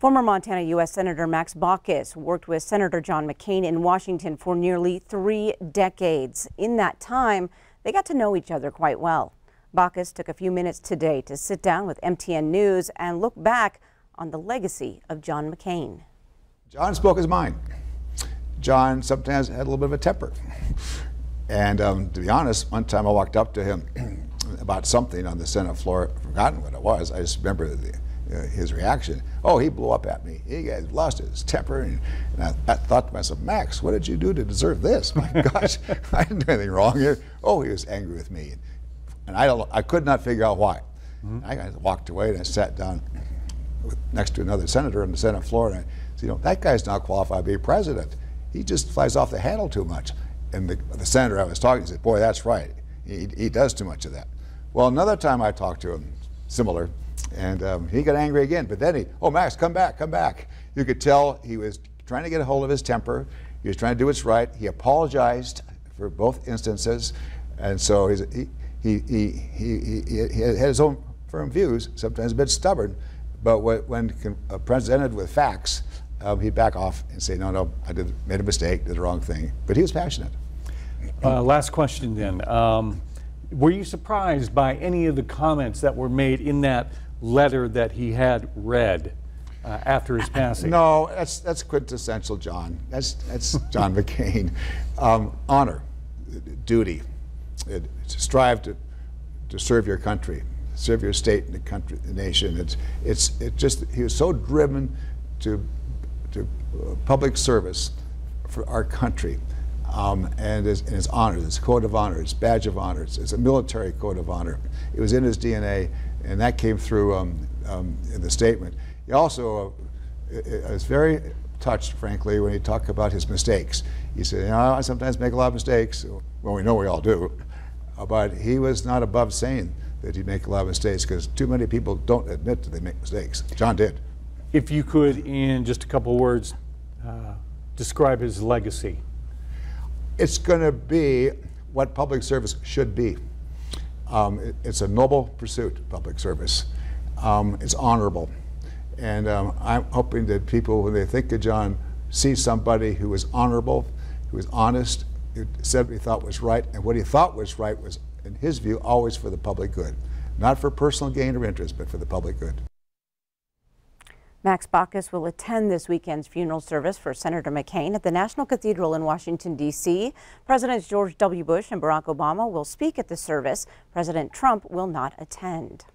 Former Montana U.S. Senator Max Baucus worked with Senator John McCain in Washington for nearly 3 decades. In that time, they got to know each other quite well. Baucus took a few minutes today to sit down with MTN News and look back on the legacy of John McCain. John spoke his mind. John sometimes had a little bit of a temper. And to be honest, one time I walked up to him about something on the Senate floor. I've forgotten what it was. I just remember his reaction. Oh, he blew up at me. He had lost his temper. And I thought to myself, Max, what did you do to deserve this? My gosh, I didn't do anything wrong here. Oh, he was angry with me. And I could not figure out why. I walked away and I sat down next to another senator on the Senate floor, and I said, you know, that guy's not qualified to be president. He just flies off the handle too much. And the senator I was talking to said, boy, that's right. He does too much of that. Well, another time I talked to him, similar, and he got angry again. But then oh, Max, come back, come back. You could tell he was trying to get a hold of his temper. He was trying to do what's right. He apologized for both instances. And so he had his own firm views, sometimes a bit stubborn. But when presented with facts, he'd back off and say, no, I made a mistake, did the wrong thing. But he was passionate. Last question then. Were you surprised by any of the comments that were made in that letter that he had read after his passing? No, that's quintessential John. That's John McCain. Honor, duty, strive to serve your country, serve your state and the country, the nation. It's just he was so driven to public service for our country, and his honor, his code of honor, his badge of honor, it's a military code of honor. It was in his DNA, and that came through in the statement. He also was very touched, frankly, when he talked about his mistakes. He said, you know, I sometimes make a lot of mistakes. Well, we know we all do, but he was not above saying that he'd make a lot of mistakes, because too many people don't admit that they make mistakes. John did. If you could, in just a couple words, describe his legacy. It's going to be what public service should be. It's a noble pursuit, public service. It's honorable. And I'm hoping that people, when they think of John, see somebody who was honorable, who was honest, who said what he thought was right, and what he thought was right was, in his view, always for the public good. Not for personal gain or interest, but for the public good. Max Baucus will attend this weekend's funeral service for Senator McCain at the National Cathedral in Washington, D.C. Presidents George W. Bush and Barack Obama will speak at the service. President Trump will not attend.